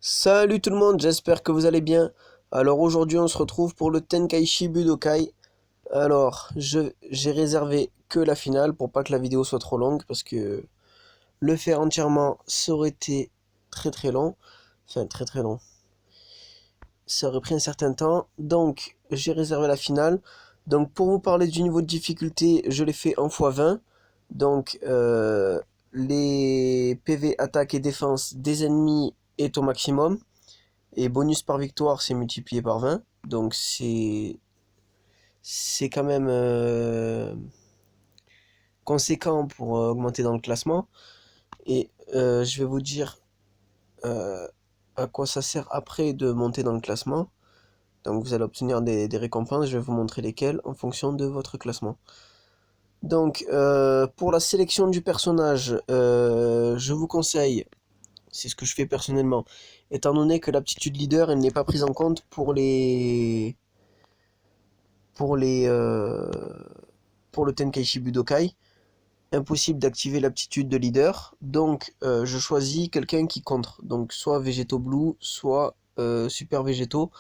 Salut tout le monde, j'espère que vous allez bien. Alors aujourd'hui on se retrouve pour le Tenkaichi Budokai. Alors j'ai réservé que la finale pour pas que la vidéo soit trop longue parce que le faire entièrement ça aurait été très long. Enfin très long. Ça aurait pris un certain temps. Donc j'ai réservé la finale. Donc pour vous parler du niveau de difficulté, je l'ai fait en x20. Donc les PV attaque et défense des ennemis est au maximum. Et bonus par victoire, c'est multiplié par 20. Donc c'est quand même conséquent pour augmenter dans le classement. Et je vais vous dire euh, à quoi ça sert après de monter dans le classement. Donc vous allez obtenir des récompenses, je vais vous montrer lesquelles en fonction de votre classement. Donc pour la sélection du personnage, je vous conseille, c'est ce que je fais personnellement, étant donné que l'aptitude leader elle n'est pas prise en compte pour les pour le Tenkaichi Budokai, impossible d'activer l'aptitude de leader, donc je choisis quelqu'un qui contre, donc soit végétaux blue, soit super végétaux.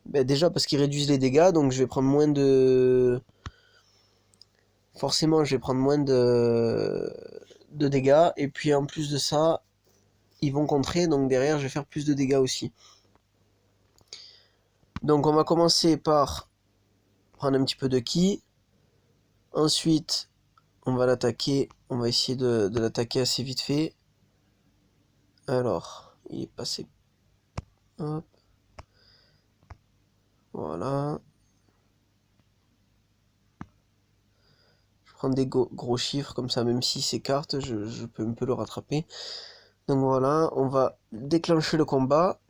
Ben, déjà parce qu'ils réduisent les dégâts, donc je vais prendre moins de... Forcément, je vais prendre moins de dégâts, et puis en plus de ça, ils vont contrer, donc derrière je vais faire plus de dégâts aussi. Donc on va commencer par prendre un petit peu de ki, ensuite on va l'attaquer, on va essayer de l'attaquer assez vite fait. Alors, il est passé. Hop, voilà. Je prends des gros chiffres comme ça, même si c'est carte, je peux un peu le rattraper. Donc voilà, on va déclencher le combat.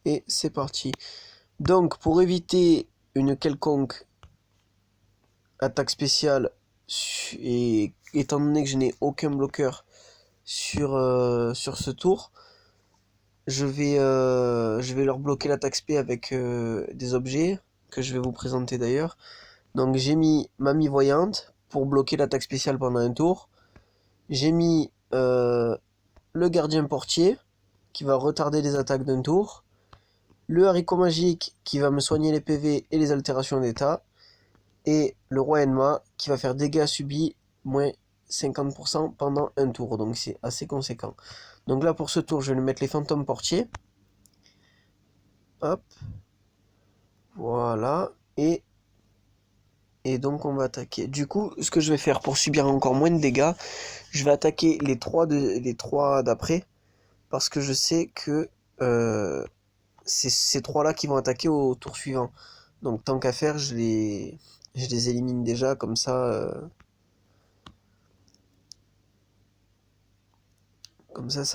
Et c'est parti. Donc pour éviter une quelconque attaque spéciale, et étant donné que je n'ai aucun bloqueur sur ce tour, je vais leur bloquer l'attaque spé avec des objets que je vais vous présenter d'ailleurs. Donc j'ai mis Mamie Voyante pour bloquer l'attaque spéciale pendant un tour. J'ai mis le Gardien Portier qui va retarder les attaques d'un tour. Le Haricot Magique qui va me soigner les PV et les altérations d'état. Et le Roi Enma qui va faire dégâts subis moins 50% pendant un tour. Donc c'est assez conséquent. Donc là pour ce tour je vais lui mettre les Fantômes Portiers. Hop. Voilà. Et donc on va attaquer. Du coup, ce que je vais faire pour subir encore moins de dégâts, je vais attaquer les trois d'après, parce que je sais que c'est ces trois-là qui vont attaquer au tour suivant. Donc tant qu'à faire, je les élimine déjà, comme ça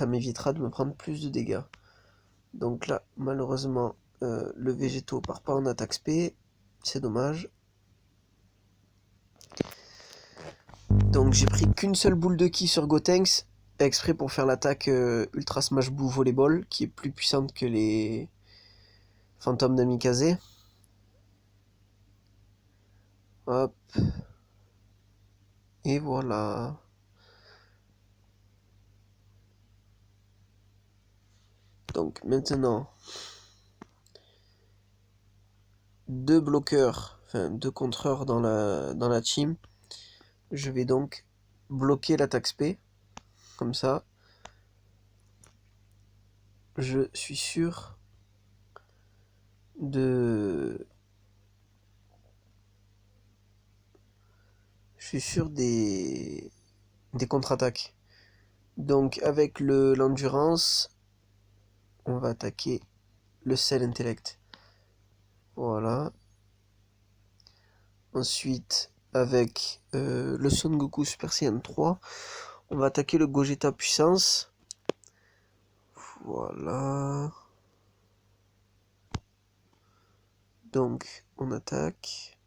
m'évitera de me prendre plus de dégâts. Donc là, malheureusement, le végétaux part pas en attaque spé, c'est dommage. Donc j'ai pris qu'une seule boule de ki sur Gotenks, exprès pour faire l'attaque Ultra Smash Blue Volleyball, qui est plus puissante que les fantômes d'Amikaze. Hop, et voilà. Donc maintenant, deux bloqueurs, enfin deux contreurs dans la team. Je vais donc bloquer l'attaque spé, comme ça. Je suis sûr de... Je suis sûr des contre-attaques. Donc avec l'endurance, on va attaquer le sel intellect. Voilà. Ensuite, avec le Son Goku Super Saiyan 3, on va attaquer le Gogeta puissance. Voilà. Donc, on attaque.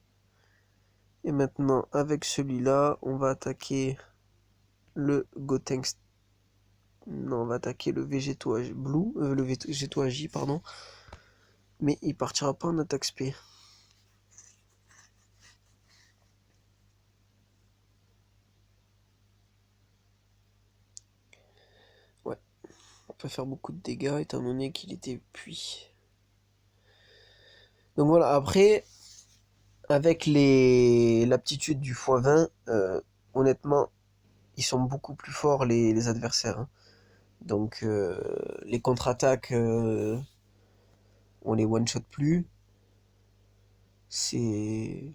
Et maintenant, avec celui-là, on va attaquer le Gotenks. Non, on va attaquer le Végéto Blue, le Végéto Agi, pardon. Mais il partira pas en attaque spé. va pas faire beaucoup de dégâts étant donné qu'il était puits. Donc voilà, après, avec l'aptitude du x20, honnêtement, ils sont beaucoup plus forts les adversaires, hein. Donc les contre-attaques, on les one-shot plus. C'est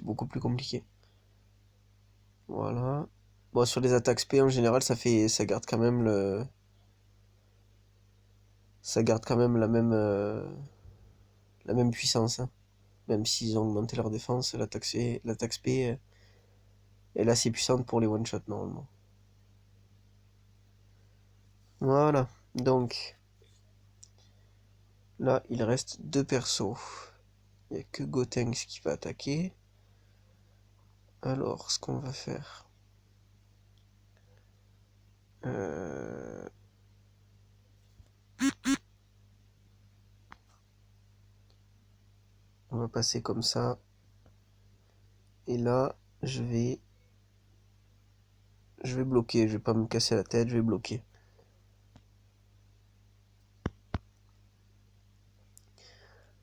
beaucoup plus compliqué. Voilà. Bon, sur les attaques SP en général, ça garde quand même la même puissance, hein. Même s'ils ont augmenté leur défense, l'attaque SP est assez puissante pour les one-shot normalement. Voilà. Donc là, il reste 2 persos. Il n'y a que Gotenks qui va attaquer. Alors, ce qu'on va faire... On va passer comme ça. Et là, je vais bloquer. Je vais pas me casser la tête, je vais bloquer.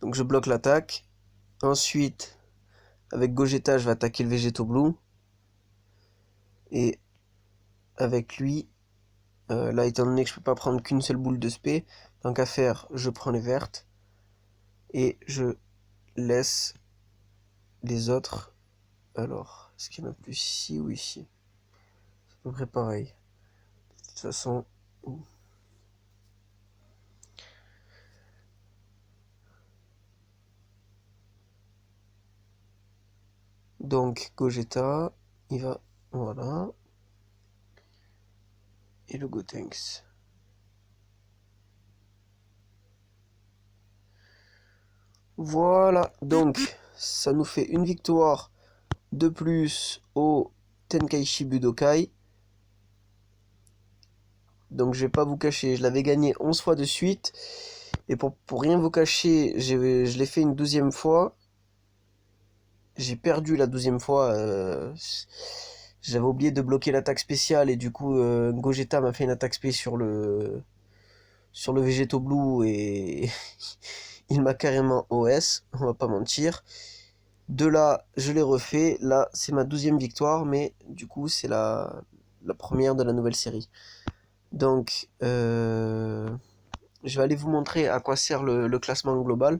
Donc je bloque l'attaque. Ensuite, avec Gogeta, je vais attaquer le Végéto Blue. Et avec lui, là, étant donné que je peux pas prendre qu'une seule boule de spé, tant qu'à faire, je prends les vertes. Et je laisse les autres. Alors, est-ce qu'il y en a plus ici ou ici? C'est à peu près pareil. De toute façon... Donc, Gogeta, il va... Voilà. Et le Gotenks. Voilà, donc ça nous fait une victoire de plus au Tenkaichi Budokai. Donc je vais pas vous cacher, je l'avais gagné 11 fois de suite. Et pour rien vous cacher, je l'ai fait une 12e fois. J'ai perdu la 12e fois. J'avais oublié de bloquer l'attaque spéciale et du coup Gogeta m'a fait une attaque spé sur le Végéto Blue et il m'a carrément OS, on va pas mentir. De là, je l'ai refait. Là, c'est ma 12e victoire, mais du coup, c'est la première de la nouvelle série. Donc, je vais aller vous montrer à quoi sert le classement global.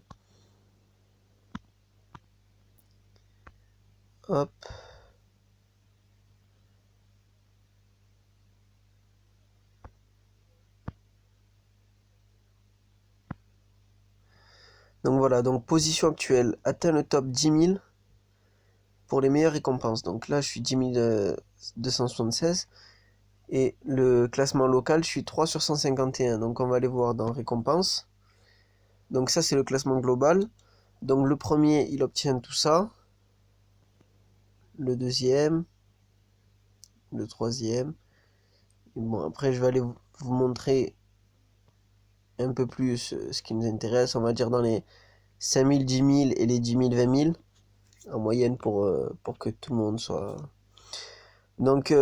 Hop. Donc voilà, donc position actuelle, atteint le top 10 000 pour les meilleures récompenses. Donc là, je suis 10 276. Et le classement local, je suis 3 sur 151. Donc on va aller voir dans récompenses. Donc ça, c'est le classement global. Donc le premier, il obtient tout ça. Le deuxième. Le troisième. Et bon, après, je vais aller vous montrer un peu plus ce qui nous intéresse. On va dire dans les 5000, 10 000 et les 10 000, 20 000. En moyenne pour que tout le monde soit... Donc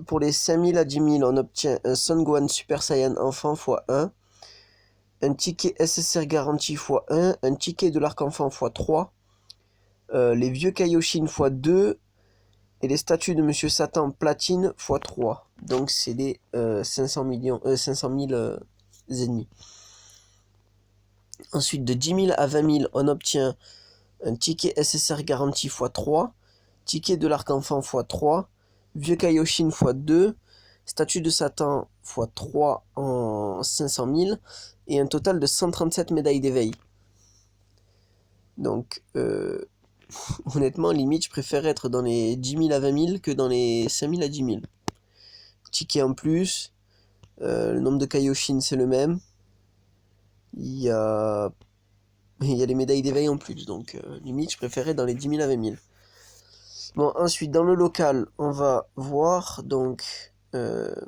pour les 5000 à 10 000, on obtient un Son Gohan Super Saiyan Enfant x1, un ticket SSR garantie x1, un ticket de l'arc enfant x3, les vieux Kaioshin x2 et les statues de Monsieur Satan Platine x3. Donc c'est les 500 000 ennemis. Ensuite de 10 000 à 20 000, on obtient un ticket SSR garantie x3, ticket de l'arc enfant x3, vieux Kaioshin x2, statue de Satan x3 en 500 000 et un total de 137 médailles d'éveil. Donc honnêtement, limite, je préfère être dans les 10 000 à 20 000 que dans les 5 000 à 10 000. Ticket en plus, le nombre de Kaioshin c'est le même. Il y a les médailles d'éveil en plus, donc limite, je préférais dans les 10 000 à 20 000. Bon, ensuite, dans le local, on va voir, donc, le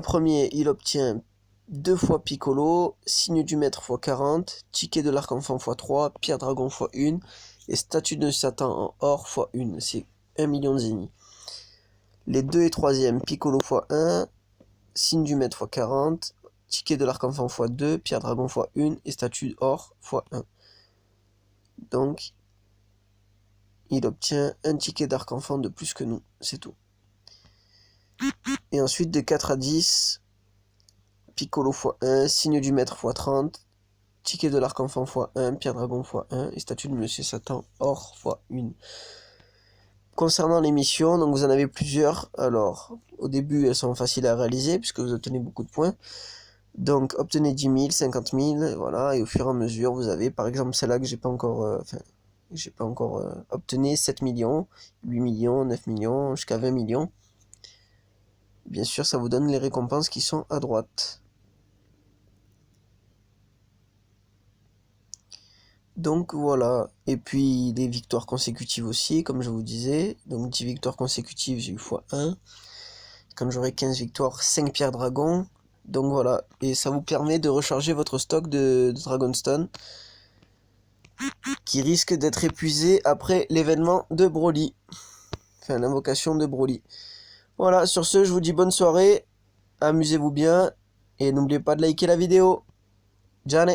premier, il obtient 2 fois Piccolo, signe du maître x 40, ticket de l'arc-enfant x 3, pierre dragon x 1, et statue de Satan en or x 1, c'est 1 million de zénith. Les 2 et 3e, Piccolo x 1, signe du maître x 40, ticket de l'arc-enfant x 2, pierre dragon x 1 et statue or x 1. Donc, il obtient un ticket d'arc-enfant de plus que nous, c'est tout. Et ensuite, de 4 à 10, piccolo x 1, signe du maître x 30, ticket de l'arc-enfant x 1, pierre dragon x 1 et statue de Monsieur Satan or x 1. Concernant les missions, donc vous en avez plusieurs. Alors, au début, elles sont faciles à réaliser puisque vous obtenez beaucoup de points. Donc, obtenez 10 000, 50 000, voilà. Et au fur et à mesure, vous avez, par exemple, celle-là que j'ai pas encore, obtenu 7 millions, 8 millions, 9 millions, jusqu'à 20 millions. Bien sûr, ça vous donne les récompenses qui sont à droite. Donc voilà, et puis des victoires consécutives aussi, comme je vous disais. Donc 10 victoires consécutives, j'ai eu x1. Comme j'aurai 15 victoires, 5 pierres dragon. Donc voilà, et ça vous permet de recharger votre stock de Dragonstone, qui risque d'être épuisé après l'événement de Broly. Enfin, l'invocation de Broly. Voilà, sur ce, je vous dis bonne soirée, amusez-vous bien, et n'oubliez pas de liker la vidéo. Ciao.